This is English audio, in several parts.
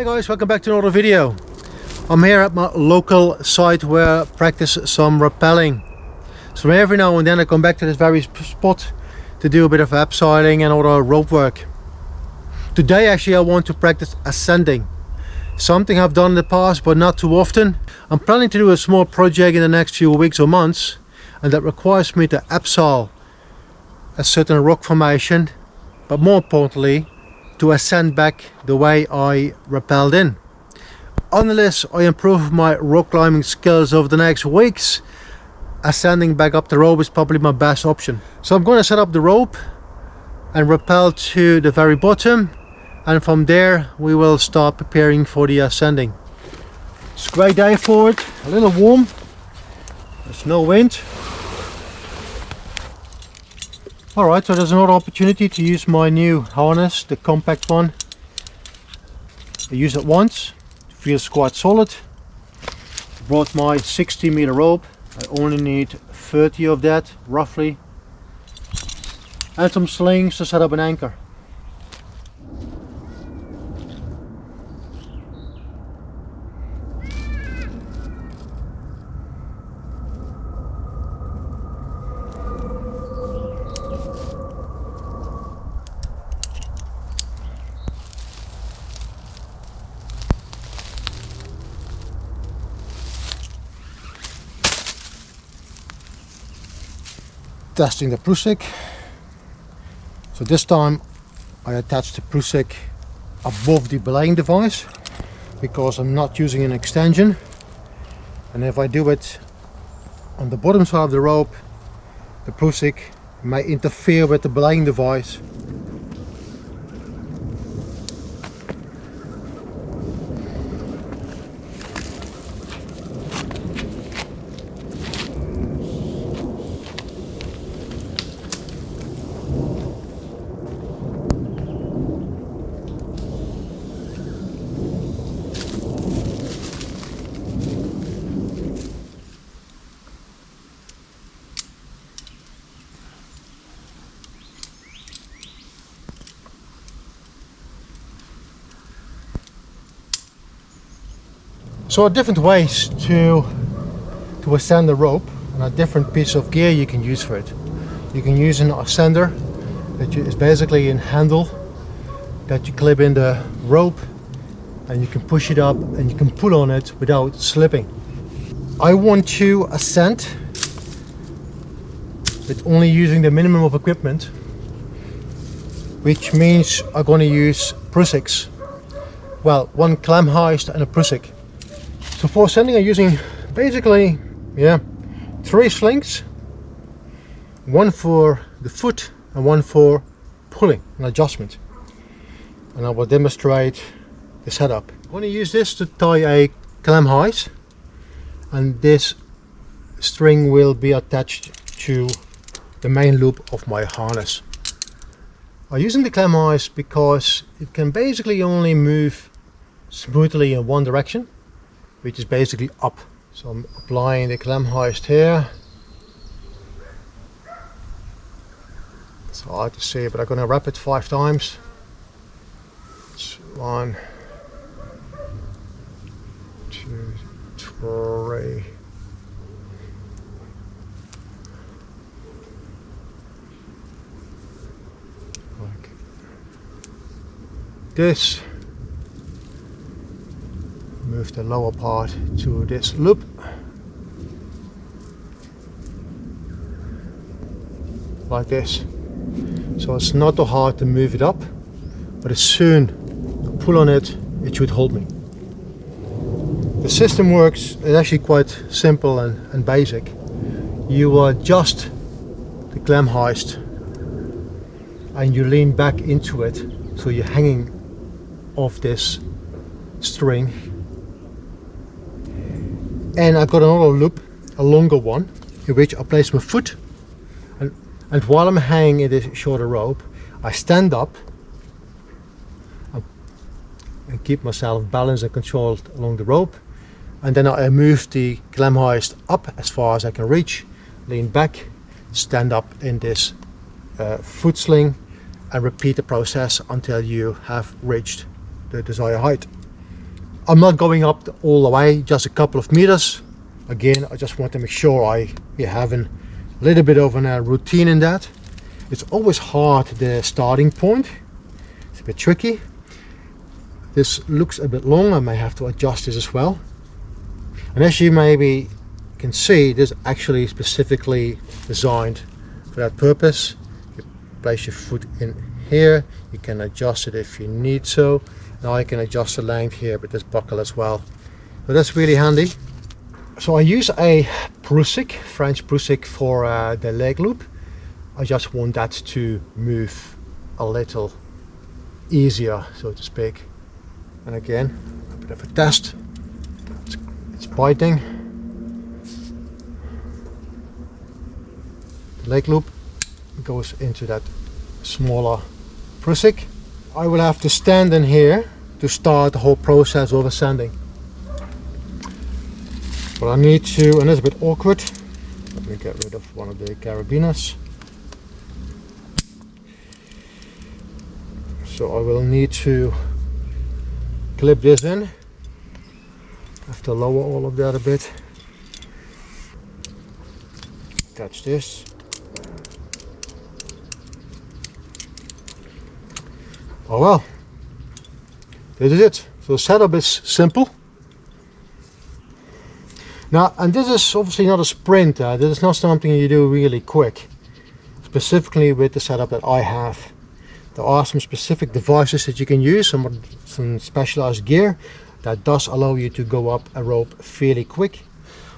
Hey guys, welcome back to another video. I'm here at my local site where I practice some rappelling. So every now and then I come back to this very spot to do a bit of abseiling and other rope work. Today actually I want to practice ascending. Something I've done in the past but not too often. I'm planning to do a small project in the next few weeks or months, and that requires me to abseil a certain rock formation, but more importantly to ascend back the way I rappelled in. Unless I improve my rock climbing skills over the next weeks, ascending back up the rope is probably my best option. So I'm going to set up the rope and rappel to the very bottom, and from there we will start preparing for the ascending. It's a great day for it, a little warm, there's no wind. Alright, so there's another opportunity to use my new harness, the compact one. I use it once, it feels quite solid. I brought my 60-meter rope, I only need 30 of that roughly, and some slings to set up an anchor. Testing the Prusik. So this time I attached the Prusik above the belaying device because I'm not using an extension, and if I do it on the bottom side of the rope, the Prusik may interfere with the belaying device. So different ways to ascend the rope, and a different piece of gear you can use for it. You can use an ascender that is basically a handle that you clip in the rope, and you can push it up and you can pull on it without slipping. I want to ascend with only using the minimum of equipment, which means I'm going to use Prusiks. Well, one clam heist and a Prusik. So for ascending I'm using basically 3 slings, one for the foot and one for pulling and adjustment, and I will demonstrate the setup. I'm going to use this to tie a clam heist, and this string will be attached to the main loop of my harness. I'm using the clam heist because it can basically only move smoothly in one direction, which is basically up. So I'm applying the clam heist here. It's hard to see, but I'm going to wrap it 5 times. It's 1, 2, 3. Like this. Move the lower part to this loop. Like this. So it's not too hard to move it up, but as soon as I pull on it, it should hold me. The system works, it's actually quite simple and basic. You adjust the clam heist and you lean back into it, so you're hanging off this string. And I've got another loop, a longer one, in which I place my foot, and while I'm hanging in this shorter rope, I stand up and keep myself balanced and controlled along the rope, and then I move the clam heist up as far as I can reach, lean back, stand up in this foot sling, and repeat the process until you have reached the desired height. I'm not going up all the way, just a couple of meters. Again, I just want to make sure I have a little bit of a routine in that. It's always hard, the starting point. It's a bit tricky. This looks a bit long. I may have to adjust this as well. And as you maybe can see, this is actually specifically designed for that purpose. You place your foot in here. You can adjust it if you need so. Now I can adjust the length here with this buckle as well. So that's really handy. So I use a Prusik, French Prusik, for the leg loop. I just want that to move a little easier, so to speak. And again, a bit of a test. It's biting. The leg loop goes into that smaller Prusik. I will have to stand in here to start the whole process of ascending. But I need to, and it's a bit awkward, let me get rid of one of the carabiners. So I will need to clip this in. I have to lower all of that a bit. Attach this. Oh well, this is it. So the setup is simple. Now, and this is obviously not a sprint. This is not something you do really quick. Specifically with the setup that I have. There are some specific devices that you can use, some specialized gear that does allow you to go up a rope fairly quick.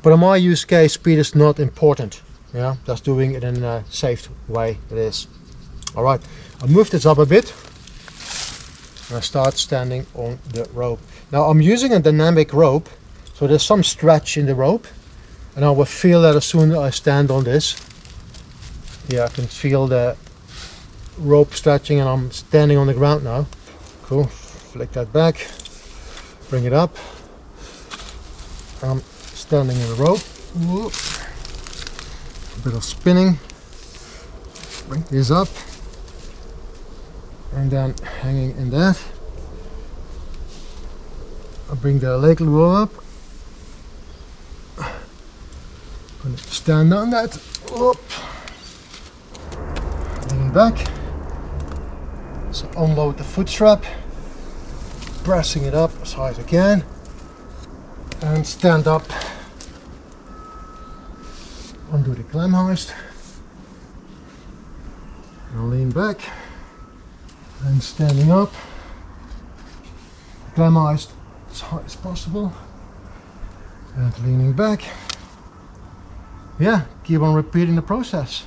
But in my use case, speed is not important. Yeah, just doing it in a safe way it is. Alright, I'll move this up a bit. And I start standing on the rope. Now I'm using a dynamic rope, so there's some stretch in the rope, and I will feel that as soon as I stand on this. Yeah, I can feel the rope stretching, and I'm standing on the ground now. Cool. Flick that back, bring it up. I'm standing in the rope. Ooh. A bit of spinning. Bring this up. And then hanging in that, I bring the leg loop up, gonna stand on that, whoop, lean back, so unload the foot strap, pressing it up as high as I can, and stand up, undo the climb hoist, and lean back. And standing up, climb hoist as high as possible, and leaning back. Yeah, keep on repeating the process.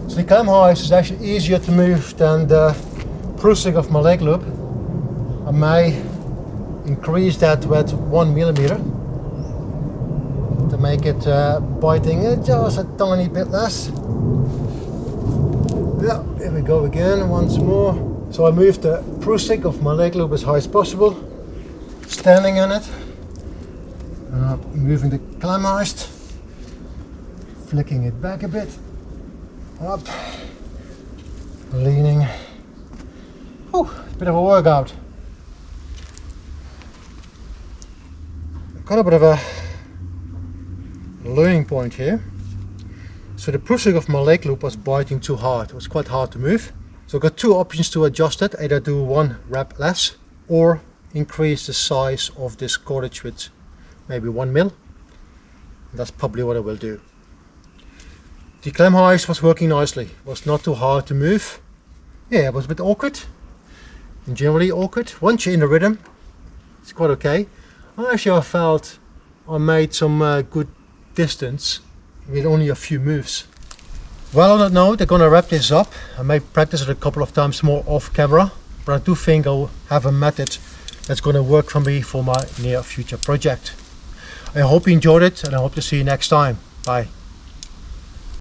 So the climb hoist is actually easier to move than the Prusik of my leg loop. I may increase that with 1 millimeter to make it biting just a tiny bit less. Yeah, here we go again, once more. So I move the Prusik of my leg loop as high as possible, standing in it, moving the climb hoist, flicking it back a bit, up, leaning. Oh, a bit of a workout. Got a bit of a learning point here. So the Prusik of my leg loop was biting too hard. It was quite hard to move. So I got two options to adjust it. Either do one rep less or increase the size of this cordage with maybe 1 mil. That's probably what I will do. The climb hoist was working nicely. It was not too hard to move. Yeah, it was a bit awkward. And generally awkward. Once you're in the rhythm, it's quite okay. Actually, I felt I made some good distance with only a few moves. Well, on that note, I'm gonna wrap this up. I may practice it a couple of times more off camera, but I do think I'll have a method that's gonna work for me for my near future project. I hope you enjoyed it, and I hope to see you next time. Bye.